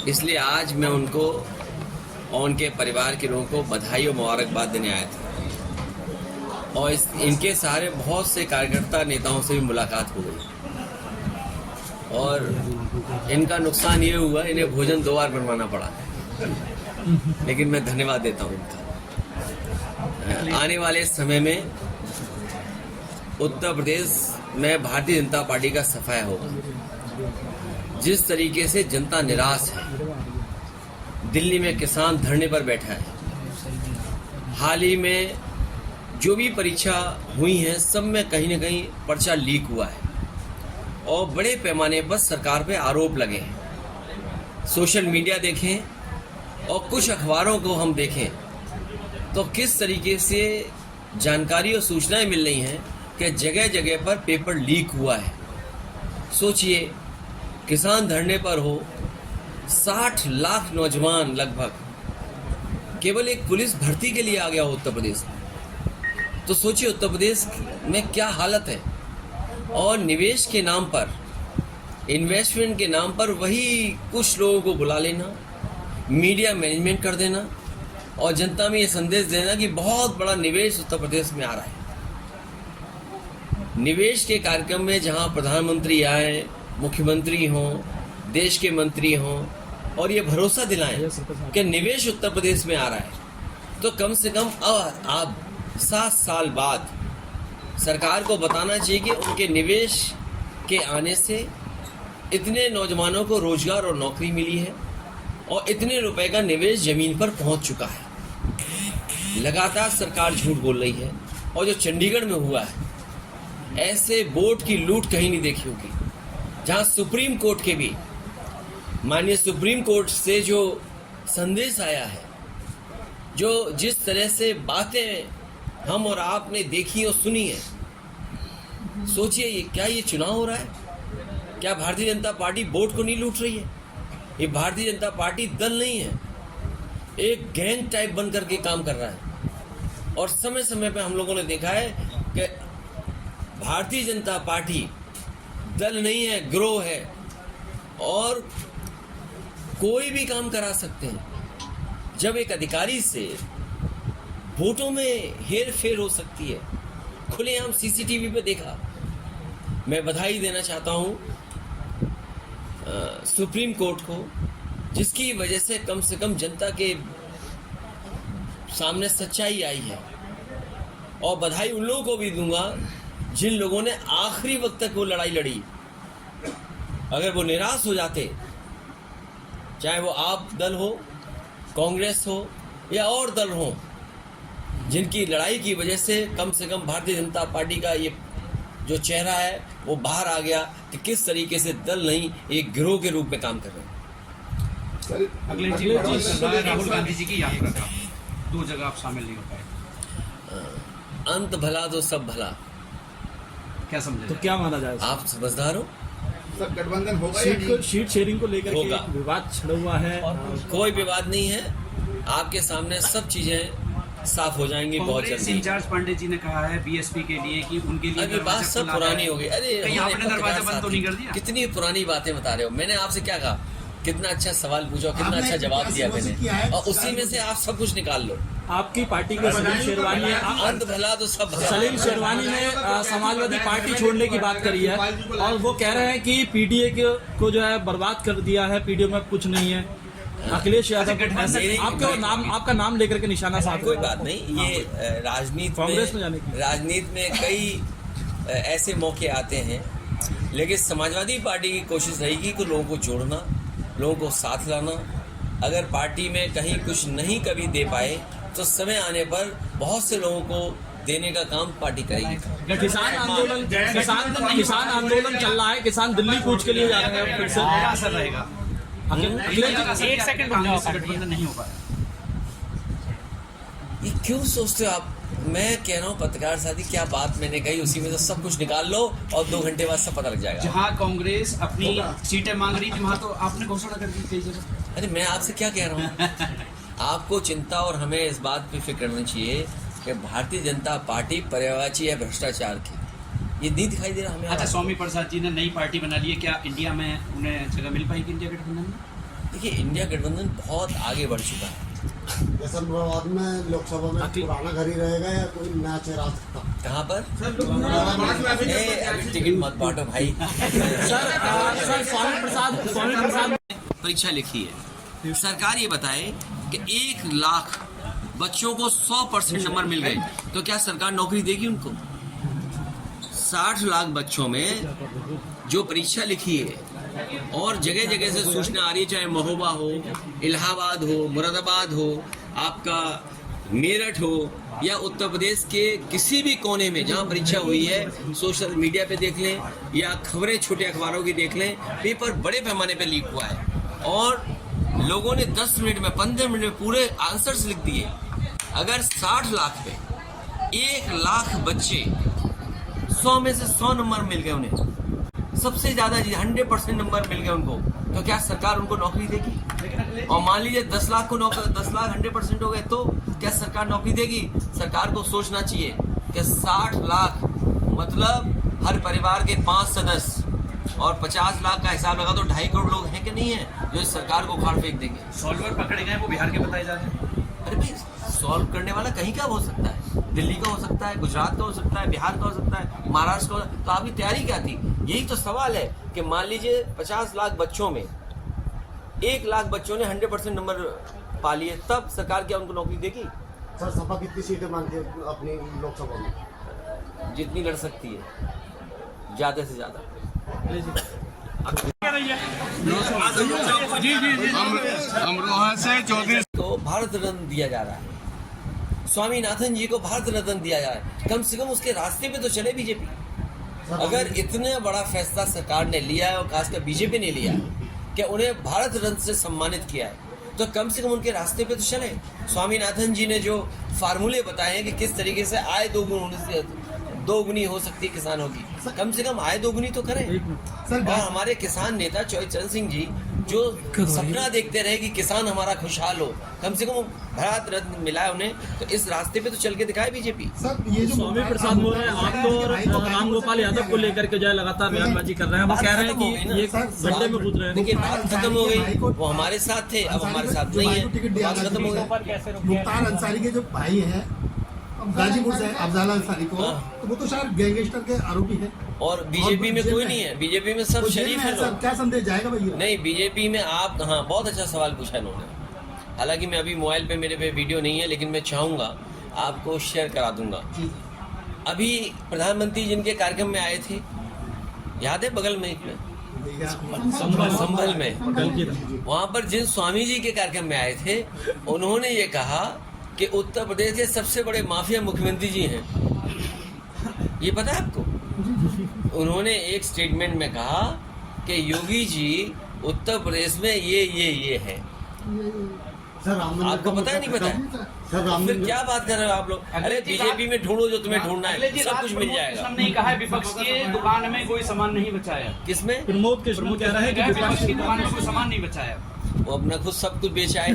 इसलिए आज मैं उनको और उनके परिवार के लोगों को बधाई और मुबारकबाद देने आया था। और इनके सारे बहुत से कार्यकर्ता नेताओं से भी मुलाकात हो गई और इनका नुकसान ये हुआ, इन्हें भोजन 2 बार बनवाना पड़ा, लेकिन मैं धन्यवाद देता हूँ इनका। आने वाले समय में उत्तर प्रदेश में भारतीय जनता पार्टी का सफाया होगा। जिस तरीके से जनता निराश है, दिल्ली में किसान धरने पर बैठा है, हाल ही में जो भी परीक्षा हुई है सब में कहीं ना कहीं पर्चा लीक हुआ है और बड़े पैमाने पर सरकार पे आरोप लगे हैं। सोशल मीडिया देखें और कुछ अखबारों को हम देखें तो किस तरीके से जानकारी और सूचनाएं मिल रही हैं कि जगह जगह पर पेपर लीक हुआ है। सोचिए, किसान धरने पर हो, 60 लाख नौजवान लगभग केवल एक पुलिस भर्ती के लिए आ गया हो उत्तर प्रदेश में, तो सोचिए उत्तर प्रदेश में क्या हालत है। और निवेश के नाम पर, इन्वेस्टमेंट के नाम पर वही कुछ लोगों को बुला लेना, मीडिया मैनेजमेंट कर देना और जनता में ये संदेश देना कि बहुत बड़ा निवेश उत्तर प्रदेश में आ रहा है। निवेश के कार्यक्रम में जहां प्रधानमंत्री आए, मुख्यमंत्री हों, देश के मंत्री हों और ये भरोसा दिलाएं कि निवेश उत्तर प्रदेश में आ रहा है, तो कम से कम अब 7 साल बाद सरकार को बताना चाहिए कि उनके निवेश के आने से इतने नौजवानों को रोजगार और नौकरी मिली है और इतने रुपए का निवेश जमीन पर पहुंच चुका है। लगातार सरकार झूठ बोल रही है और जो चंडीगढ़ में हुआ है, ऐसे बोर्ड की लूट कहीं नहीं देखी होगी, जहां सुप्रीम कोर्ट के भी माननीय सुप्रीम कोर्ट से जो संदेश आया है, जो जिस तरह से बातें हम और आपने देखी और सुनी है, सोचिए क्या ये चुनाव हो रहा है? क्या भारतीय जनता पार्टी बोर्ड को नहीं लूट रही है? ये भारतीय जनता पार्टी दल नहीं है, एक गैंग टाइप बन करके काम कर रहा है। और समय समय पे हम लोगों ने देखा है कि भारतीय जनता पार्टी दल नहीं है, गिरोह है और कोई भी काम करा सकते हैं। जब एक अधिकारी से वोटों में हेर फेर हो सकती है, खुलेआम सीसीटीवी पे देखा। मैं बधाई देना चाहता हूं सुप्रीम कोर्ट को, जिसकी वजह से कम जनता के सामने सच्चाई आई है। और बधाई उन लोगों को भी दूंगा जिन लोगों ने आखिरी वक्त तक वो लड़ाई लड़ी। अगर वो निराश हो जाते, चाहे वो आप दल हो, कांग्रेस हो या और दल हो, जिनकी लड़ाई की वजह से कम भारतीय जनता पार्टी का ये जो चेहरा है वो बाहर आ गया कि किस तरीके से दल नहीं एक गिरोह के रूप में काम कर रहे हैं। अगले राहुल गांधी जी की यात्रा था, 2 जगह आप शामिल नहीं हो पाए। अंत भला तो सब भला, क्या समझे? तो क्या माना जाए? आप समझदार हो? सब गठबंधन होगा, सीट शेयरिंग को लेकर के एक विवाद छिड़ा हुआ है। कोई विवाद नहीं है, आपके सामने सब चीजें साफ हो जाएंगी बहुत जल्दी। इंचार्ज पांडे जी ने कहा है बीएसपी के लिए कि उनके लिए अभी बात सब पुरानी हो गई। अरे आपने दरवाजा बंद तो नहीं कर दिया? कितनी पुरानी बातें बता रहे हो। मैंने आपसे क्या कहा, कितना अच्छा सवाल पूछा, कितना अच्छा जवाब दिया मैंने, और उसी में से आप सब कुछ निकाल लो। आपकी पार्टी के सलीम शेरवानी, अंत भला तो सब भला। सलीम शेरवानी ने समाजवादी पार्टी छोड़ने की बात करी है और वो कह रहे हैं कि पीडीए को जो है बर्बाद कर दिया है, पीडीए में कुछ नहीं है। अखिलेश यादव आपका नाम लेकर के निशाना साध। कोई बात नहीं, ये राजनीति में कई ऐसे मौके आते हैं, लेकिन समाजवादी पार्टी की कोशिश रहेगी कि लोगों को जोड़ना, लोगों को साथ लाना। अगर पार्टी में कहीं कुछ नहीं कभी दे पाए तो समय आने पर बहुत से लोगों को देने का काम पार्टी करेगी। किसान आंदोलन चल रहा है, किसान दिल्ली कूच के लिए जा रहे हैं, फिर से क्या असर रहेगा? एक सेकंड गठबंधन नहीं हो पाया। ये क्यों सोचते हो आप? मैं कह रहा हूँ पत्रकार साथी, क्या बात मैंने कही उसी में से सब कुछ निकाल लो और 2 घंटे बाद सब पता लग जाएगा। जहाँ कांग्रेस अपनी सीटें मांग रही थी वहाँ तो आपने घोषणा कर दी कई जगह। अरे मैं आपसे क्या कह रहा हूँ आपको चिंता और हमें इस बात पे फिक्र करनी चाहिए कि भारतीय जनता पार्टी पर्यायवाची है भ्रष्टाचार की। ये नहीं दिखाई दे रहा हमें। अच्छा, स्वामी प्रसाद जी ने नई पार्टी बना ली है, क्या इंडिया में उन्हें जगह मिल पाएगी इंडिया गठबंधन में? देखिए, इंडिया गठबंधन बहुत आगे बढ़ चुका है। जैसे मुरादाबाद में लोकसभा में पुराना घर ही रहेगा या कोई नया चेहरा आ सकता? कहाँ पर? अभी टिकट मत बांटो भाई। सर स्वामी प्रसाद परीक्षा लिखी है, सरकार ये बताए कि 1 लाख बच्चों को 100% नंबर मिल गए, तो क्या सरकार नौकरी देगी उनको? 60 लाख बच्चों में जो परीक्षा लिखी है और जगह जगह से सूचना आ रही है, चाहे महोबा हो, इलाहाबाद हो, मुरादाबाद हो, आपका मेरठ हो या उत्तर प्रदेश के किसी भी कोने में जहां परीक्षा हुई है, सोशल मीडिया पे देख लें या खबरें छोटे अखबारों की देख लें, पेपर बड़े पैमाने पे लीक हुआ है और लोगों ने 10 मिनट में 15 मिनट में पूरे आंसर्स लिख दिए। अगर 60 लाख पे 1 लाख बच्चे 100 में से 100 नंबर मिल गए उन्हें, सबसे ज्यादा 100% नंबर मिल गए उनको, तो क्या सरकार उनको नौकरी देगी? और मान लीजिए 10 लाख को 10 लाख 100% हो गए, तो क्या सरकार नौकरी देगी? सरकार को सोचना चाहिए कि 60 लाख मतलब हर परिवार के 5 सदस्य और 50 लाख का हिसाब लगा तो 2.5 करोड़ लोग हैं कि नहीं है जो इस सरकार को उखाड़ फेंक देंगे। सॉल्वर पकड़े गए वो बिहार के बताए जा रहे हैं। अरे भाई, सॉल्व करने वाला कहीं का हो सकता है, दिल्ली का हो सकता है, गुजरात का हो सकता है, बिहार का हो सकता है, महाराष्ट्र का हो सकता है। तो आपकी तैयारी क्या थी? यही तो सवाल है कि मान लीजिए 50 लाख बच्चों में 1 लाख बच्चों ने 100% नंबर पा लिए, तब सरकार क्या उनको नौकरी देगी? सर सपा कितनी सीटें मांगती है अपनी लोकसभा में? जितनी लड़ सकती है, ज्यादा से ज्यादा। अमरोहा से 34 को भारत रत्न दिया जा रहा है, स्वामीनाथन जी को भारत रत्न दिया जा रहा है, कम से कम उसके रास्ते पे तो चले बीजेपी। अगर इतना बड़ा फैसला सरकार ने लिया है और खासकर बीजेपी ने लिया है कि उन्हें भारत रत्न से सम्मानित किया है, तो कम से कम उनके रास्ते पे तो चले। स्वामीनाथन जी ने जो फार्मूले बताए हैं कि किस तरीके से आय दोगुनी हो सकती है किसानों की, कम से कम आय दोगुनी तो करें। और हमारे किसान नेता चौधरी चरण सिंह जी जो सपना देखते रहे कि किसान हमारा खुशहाल हो, कम से कम भारत रत्न मिला है उन्हें, तो इस रास्ते पे तो चल के दिखाए बीजेपी। सर ये जो स्वामी प्रसाद बोल रहे हैं, आप तो राम गोपाल यादव को लेकर के जो है लगातार बयानबाजी कर रहे हैं। वो कह रहे हैं कि ये गड्ढे में कूद रहे हैं। देखिए, बात खत्म हो गई, वो हमारे साथ थे, अब हमारे साथ नहीं है, बात खत्म हो गई। मुख्तार अंसारी के जो भाई हैं गाजीपुर से अफजाल अंसारी को, तो वो तो शायद गैंगस्टर के आरोपी है और बीजेपी में कोई नहीं है, बीजेपी में सब शरीफ है लोग। क्या संदेश जाएगा भैया? नहीं, बीजेपी में आप, हाँ, बहुत अच्छा सवाल पूछा इन्होंने। हालांकि मैं अभी मोबाइल पे मेरे पे वीडियो नहीं है, लेकिन मैं चाहूँगा आपको शेयर करा दूंगा। अभी प्रधानमंत्री जिनके कार्यक्रम में आए थे, याद है, बगल में संभल में, वहाँ पर जिन स्वामी जी के कार्यक्रम में आए थे, उन्होंने ये कहा कि उत्तर प्रदेश के सबसे बड़े माफिया मुख्यमंत्री जी हैं। ये पता है आपको? उन्होंने एक स्टेटमेंट में कहा कि योगी जी उत्तर प्रदेश में ये है। सर आपको पता है नहीं पता है? सर फिर क्या बात कर रहे हो आप लोग? अरे बीजेपी में ढूंढो जो तुम्हें ढूंढना है, सब कुछ मिल जाएगा। नहीं कहा है विपक्ष की दुकान में कोई सामान नहीं बचाया। किसमें? प्रमोद कह रहे हैं कि विपक्ष की दुकान में कोई सामान नहीं बचाया। वो अपना खुद सब कुछ बेच आए।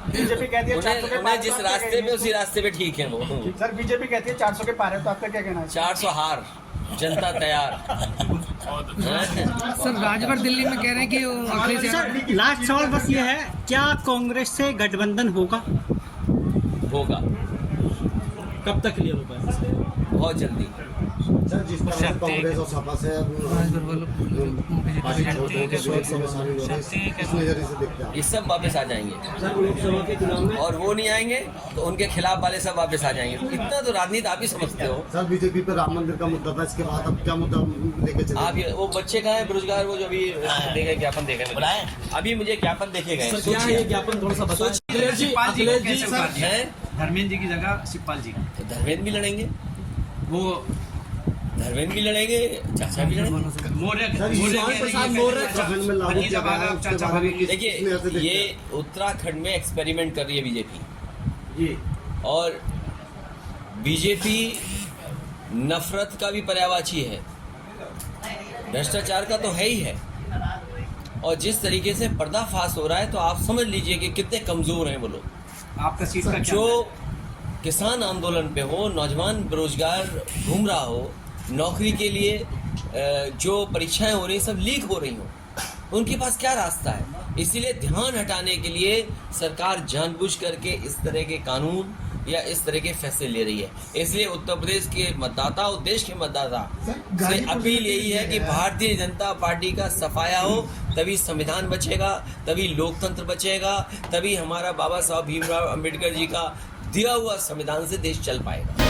बीजेपी कहती है 400 के उन्हें जिस रास्ते पे, उसी रास्ते पे ठीक है वो। सर बीजेपी कहती है 400 के पार है, तो आपका क्या कहना है? 400 हार, जनता तैयार। सर राजभर दिल्ली में कह रहे हैं कि सर लास्ट सवाल बस ये है, क्या कांग्रेस से गठबंधन होगा? होगा। कब तक क्लियर हो पाएगा? बहुत जल्दी। सर जिस तरह से कांग्रेस और सपा से पार्टी छोड़ के लोकसभा में शामिल हो रहे हैं, इस नजरिए से देखते हैं ये सब वापस आ जाएंगे, लोकसभा के चुनाव में और वो नहीं आएंगे तो उनके खिलाफ वाले सब वापस आ जाएंगे। इतना तो राजनीति आप ही समझते हो। सर बीजेपी पे राम मंदिर का मुद्दा था, इसके बाद अब क्या मुद्दा लेके चले? आप ये वो बच्चे कहाँ है बेरोजगार, वो जो अभी देखे ज्ञापन देखे बुलाए, अभी मुझे ज्ञापन देखे गए। सर क्या है ये ज्ञापन, थोड़ा सा बताएं। अखिलेश जी हैं, धर्मेंद्र जी की जगह शिवपाल जी। तो धर्मेंद्र भी लड़ेंगे, वो धर्मेंद्र भी लड़ेंगे, चाचा भी लड़ेंगे। मौर्य प्रसाद मौर्य उत्तराखंड में लागू किया गया है, उसके बारे में किस देखिए, नजरिए से देखते ये हैं? उत्तराखंड में एक्सपेरिमेंट कर रही है बीजेपी, जी, और बीजेपी नफरत का भी पर्यायवाची है, भ्रष्टाचार का तो है ही है। और जिस तरीके से पर्दाफाश हो रहा है, तो आप समझ लीजिए कि कितने कमजोर हैं वो लोग। आपका सीट का क्या जो किसान आंदोलन पे हो, नौजवान बेरोजगार घूम रहा हो नौकरी के लिए, जो परीक्षाएं हो रही सब लीक हो रही हों, उनके पास क्या रास्ता है? इसीलिए ध्यान हटाने के लिए सरकार जानबूझ करके इस तरह के कानून या इस तरह के फैसले ले रही है। इसलिए उत्तर प्रदेश के मतदाता और देश के मतदाता से अपील यही है कि भारतीय जनता पार्टी का सफाया हो, तभी संविधान बचेगा, तभी लोकतंत्र बचेगा, तभी हमारा बाबा साहब भीमराव अंबेडकर जी का दिया हुआ संविधान से देश चल पाएगा।